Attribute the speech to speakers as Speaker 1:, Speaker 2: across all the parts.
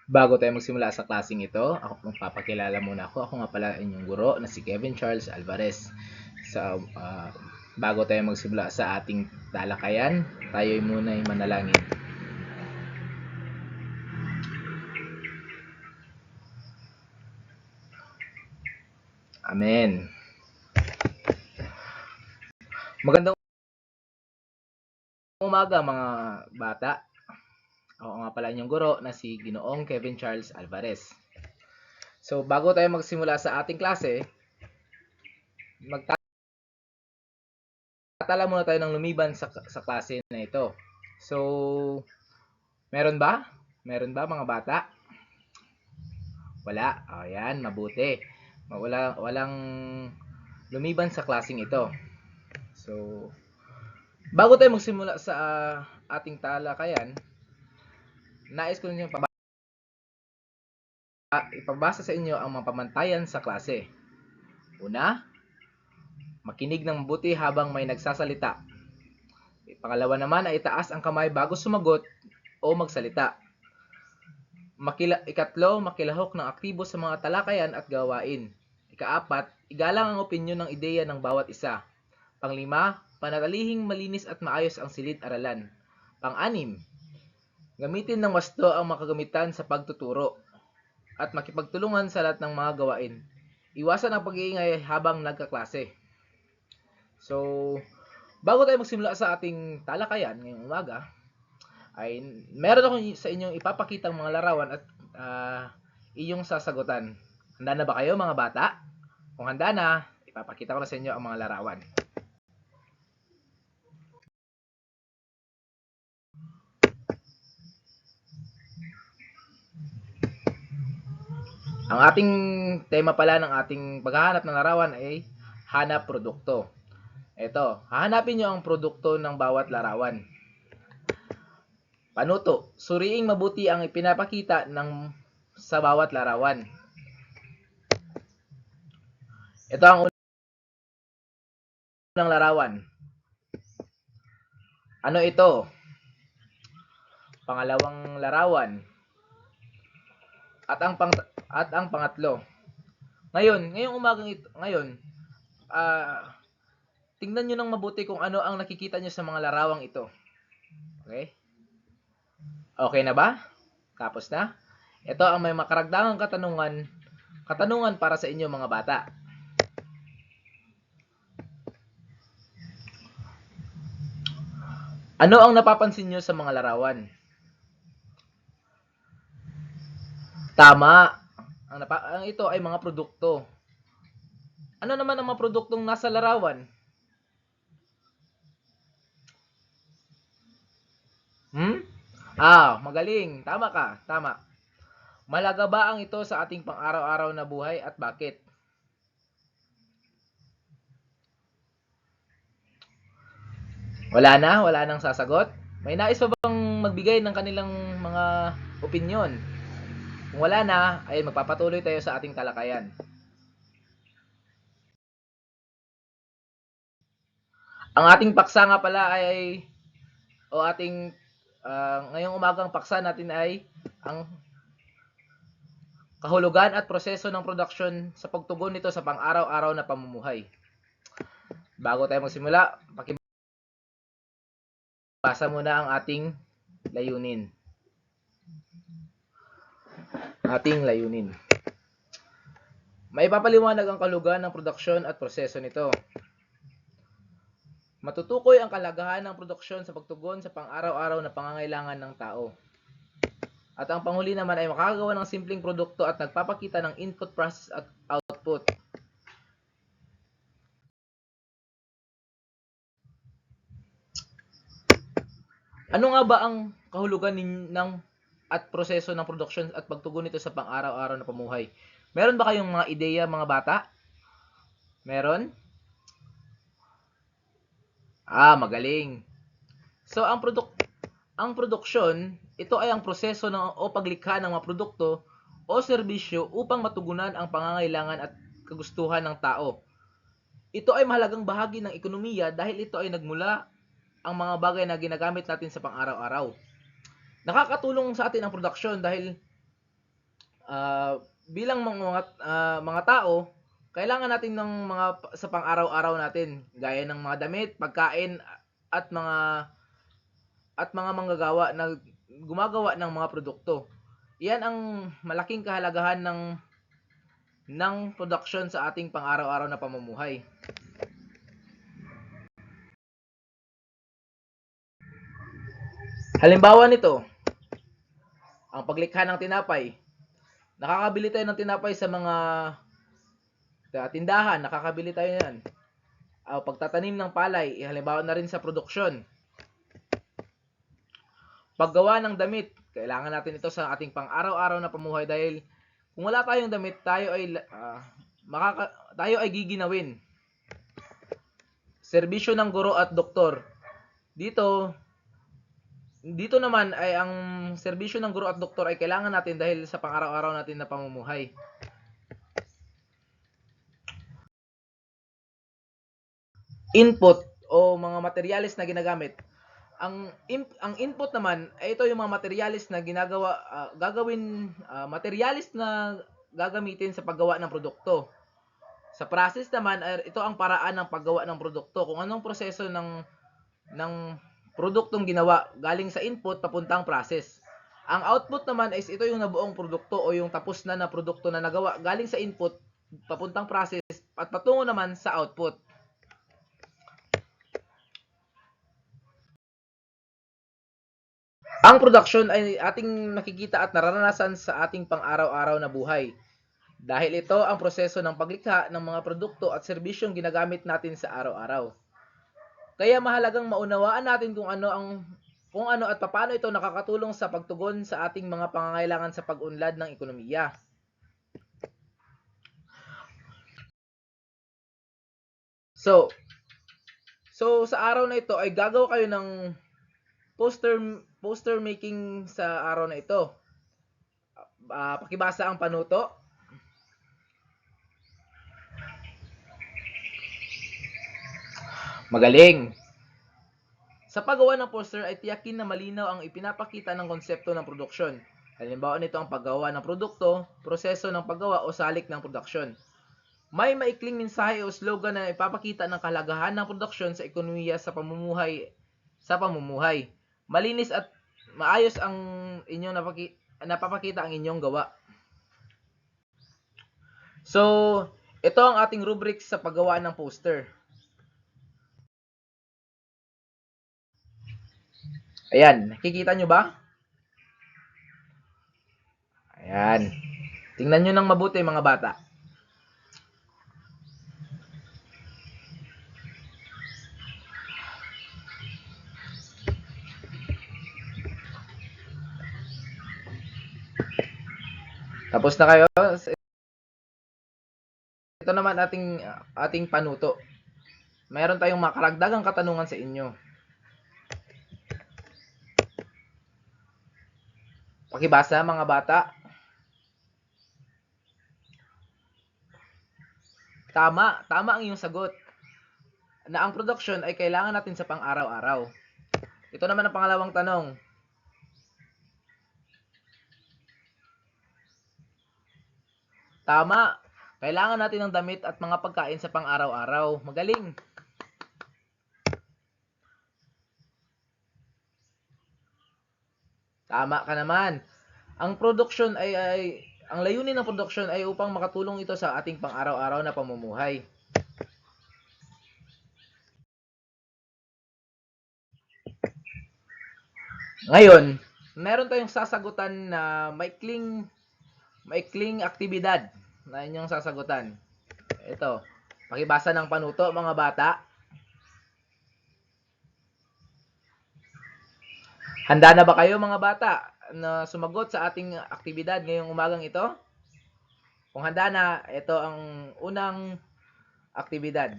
Speaker 1: Bago tayo magsimula sa klaseng ito, ako magpapakilala muna ako. Ako nga pala inyong guro na si Kevin Charles Alvarez. Sa bago tayo magsimula sa ating talakayan, tayo muna ay manalangin. Amen. Magandang umaga mga bata. Ako nga pala inyong guro na si Ginoong Kevin Charles Alvarez. So, bago tayo magsimula sa ating klase, magtatala muna tayo ng lumiban sa klase na ito. So, meron ba? Meron ba mga bata? Wala. Ayan, mabuti. Walang lumiban sa klaseng ito. So, bago tayo magsimula sa ating talakayan, nais ko niyo ipabasa sa inyo ang mga pamantayan sa klase. Una, makinig ng mabuti habang may nagsasalita. Pangalawa naman ay itaas ang kamay bago sumagot o magsalita. Ikatlo, makilahok ng aktibo sa mga talakayan at gawain. Ikaapat, igalang ang opinyon ng ideya ng bawat isa. Panglima, panatilihing malinis at maayos ang silid-aralan. Pang-anim, gamitin ng wasto ang makagamitan sa pagtuturo at makipagtulungan sa lahat ng mga gawain. Iwasan ang pag-iingay habang nagkaklase. So, bago tayo magsimula sa ating talakayan ngayong umaga, ay meron ako sa inyong ipapakitang mga larawan at iyong sasagutan. Handa na ba kayo mga bata? Kung handa na, ipapakita ko na sa inyo ang mga larawan. Ang ating tema pala ng ating paghahanap ng larawan ay hanap produkto. Ito, hahanapin nyo ang produkto ng bawat larawan. Panuto, suriing mabuti ang ipinapakita sa bawat larawan. Ito ang unang larawan. Ano ito? Pangalawang larawan. At ang pangatlo. Ngayong umagang ito, tingnan nyo ng mabuti kung ano ang nakikita nyo sa mga larawang ito. Okay? Okay na ba? Tapos na? Ito ang may makaragdagang katanungan para sa inyo mga bata. Ano ang napapansin nyo sa mga larawan? Tama. Ang ito ay mga produkto. Ano naman ang mga produktong nasa larawan? Magaling. Tama ka. Tama. Malaga ba ang ito sa ating pang-araw-araw na buhay at bakit? Wala nang sasagot? May nais pa bang magbigay ng kanilang mga opinyon? Kung wala na, ay magpapatuloy tayo sa ating talakayan. Ang ating paksa nga pala ngayong umagang paksa natin ay ang kahulugan at proseso ng produksyon sa pagtugon nito sa pang-araw-araw na pamumuhay. Bago tayo magsimula, pakibasa muna ang ating layunin. Maipapaliwanag ang kahulugan ng produksyon at proseso nito. Matutukoy ang kalagahan ng produksyon sa pagtugon sa pang-araw-araw na pangangailangan ng tao. At ang panghuli naman ay makakagawa ng simpleng produkto at nagpapakita ng input, process at output. Ano nga ba ang kahulugan at proseso ng produksyon at pagtugon nito sa pang-araw-araw na pamuhay? Meron ba kayong mga ideya mga bata? Meron? Magaling. So ang produksyon, ito ay ang proseso o paglikha ng mga produkto o serbisyo upang matugunan ang pangangailangan at kagustuhan ng tao. Ito ay mahalagang bahagi ng ekonomiya dahil ito ay nagmula ang mga bagay na ginagamit natin sa pang-araw-araw. Nakakatulong sa atin ang produksyon dahil bilang mga tao, kailangan natin ng sa pang-araw-araw natin, gaya ng mga damit, pagkain, at mga manggagawa na gumagawa ng mga produkto. Iyan ang malaking kahalagahan ng production sa ating pang-araw-araw na pamumuhay. Halimbawa nito, ang paglikha ng tinapay. Nakakabili tayo ng tinapay sa mga tindahan, nakakabili tayo yan. Pagtatanim ng palay, halimbawa na rin sa produksyon. Paggawa ng damit, kailangan natin ito sa ating pang-araw-araw na pamuhay dahil kung wala tayong damit, tayo ay giginawin. Serbisyo ng guro at doktor. Dito naman ay ang serbisyo ng guro at doktor ay kailangan natin dahil sa pang-araw-araw natin na pamumuhay. Input o mga materyales na ginagamit. Ang input naman ay ito yung mga materyales na materyales na gagamitin sa paggawa ng produkto. Sa process naman, ito ang paraan ng paggawa ng produkto. Kung anong proseso ng produktong ginawa galing sa input papuntang process. Ang output naman is ito yung nabuong produkto o yung tapos na produkto na nagawa galing sa input papuntang process at patungo naman sa output. Ang production ay ating nakikita at nararanasan sa ating pang-araw-araw na buhay. Dahil ito ang proseso ng paglikha ng mga produkto at serbisyong ginagamit natin sa araw-araw. Kaya mahalagang maunawaan natin kung ano at paano ito nakakatulong sa pagtugon sa ating mga pangangailangan sa pag-unlad ng ekonomiya. So sa araw na ito ay gagawa kayo ng poster making sa araw na ito. Pakibasa ang panuto. Magaling! Sa paggawa ng poster ay tiyakin na malinaw ang ipinapakita ng konsepto ng produksyon. Halimbawa nito ang paggawa ng produkto, proseso ng paggawa o salik ng produksyon. May maikling mensahe o slogan na ipapakita ng kahalagahan ng produksyon sa ekonomiya sa pamumuhay. Malinis at maayos ang inyong napapakita ang inyong gawa. So, ito ang ating rubric sa paggawa ng poster. Ayan, nakikita nyo ba? Ayan. Tingnan nyo ng mabuti mga bata. Tapos na kayo? Ito naman ating panuto. Mayroon tayong makaragdagang katanungan sa inyo. Pakibasa mga bata. Tama ang iyong sagot. Na ang production ay kailangan natin sa pang-araw-araw. Ito naman ang pangalawang tanong. Tama. Kailangan natin ng damit at mga pagkain sa pang-araw-araw. Magaling. Tama ka naman. Ang layunin ng production ay upang makatulong ito sa ating pang-araw-araw na pamumuhay. Ngayon, meron tayong sasagutan na maikling aktibidad na inyong sasagutan. Ito, pakibasa ng panuto mga bata. Handa na ba kayo mga bata na sumagot sa ating aktibidad ngayong umagang ito? Kung handa na, ito ang unang aktibidad.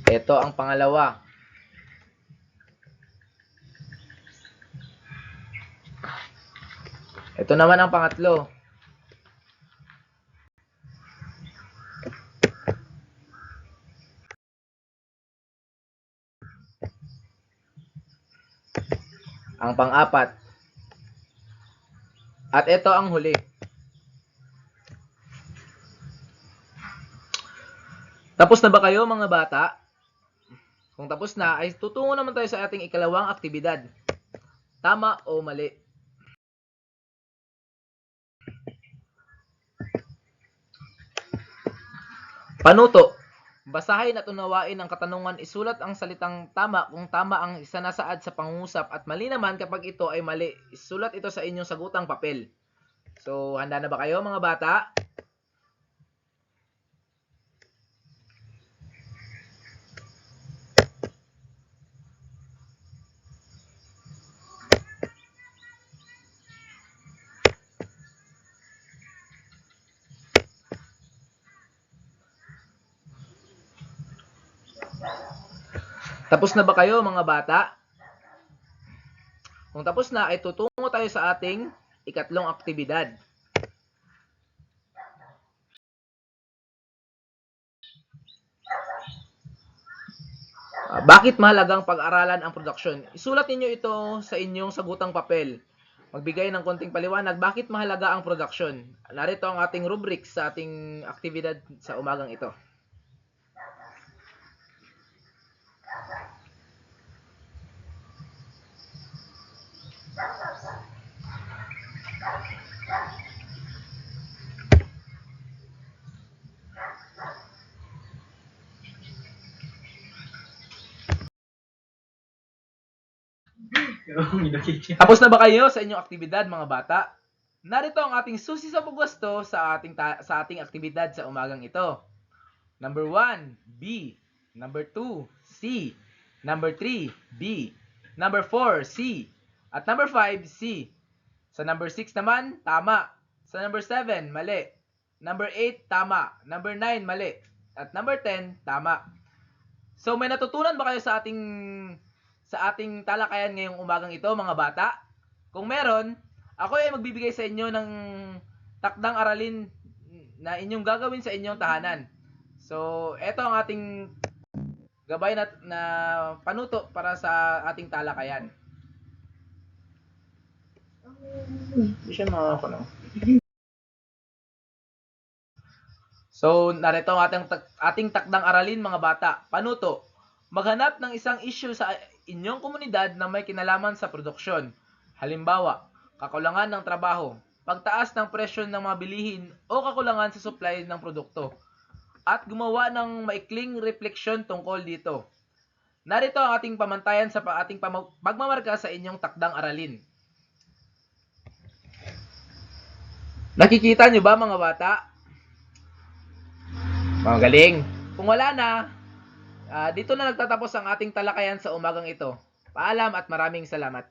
Speaker 1: Ito ang pangalawa. Ito naman ang pangatlo. Ang pang-apat. At ito ang huli. Tapos na ba kayo mga bata? Kung tapos na, ay tutungo naman tayo sa ating ikalawang aktibidad. Tama o mali? Panuto. Basahin at unawain ang katanungan, isulat ang salitang tama kung tama ang isanasaad sa pangungusap at mali naman kapag ito ay mali. Isulat ito sa inyong sagutang papel. So, handa na ba kayo mga bata? Tapos na ba kayo mga bata? Kung tapos na, ay tutungo tayo sa ating ikatlong aktibidad. Bakit mahalagang pag-aralan ang produksyon? Isulat ninyo ito sa inyong sagutang papel. Magbigay ng konting paliwanag, bakit mahalaga ang produksyon? Narito ang ating rubric sa ating aktibidad sa umagang ito. Tapos na ba kayo sa inyong aktibidad mga bata? Narito ang ating susi sa pagwasto sa ating aktibidad sa umagang ito. Number 1, B. Number 2, C. Number 3, B. Number 4, C. At number 5, C. Sa number 6 naman, tama. Sa number 7, mali. Number 8, tama. Number 9, mali. At number 10, tama. So, may natutunan ba kayo sa ating talakayan ngayong umagang ito, mga bata? Kung meron, ako ay magbibigay sa inyo ng takdang aralin na inyong gagawin sa inyong tahanan. So, eto ang ating gabay na panuto para sa ating talakayan. Hindi siya makakano. So, narito ang ating takdang aralin mga bata. Panuto. Maghanap ng isang issue sa inyong komunidad na may kinalaman sa produksyon. Halimbawa, kakulangan ng trabaho, pagtaas ng presyo ng mga bilihin o kakulangan sa supply ng produkto. At gumawa ng maikling refleksyon tungkol dito. Narito ang ating pamantayan sa ating pagmamarka sa inyong takdang aralin. Nakikita nyo ba mga bata? Mga galing. Kung wala na, dito na nagtatapos ang ating talakayan sa umagang ito. Paalam at maraming salamat.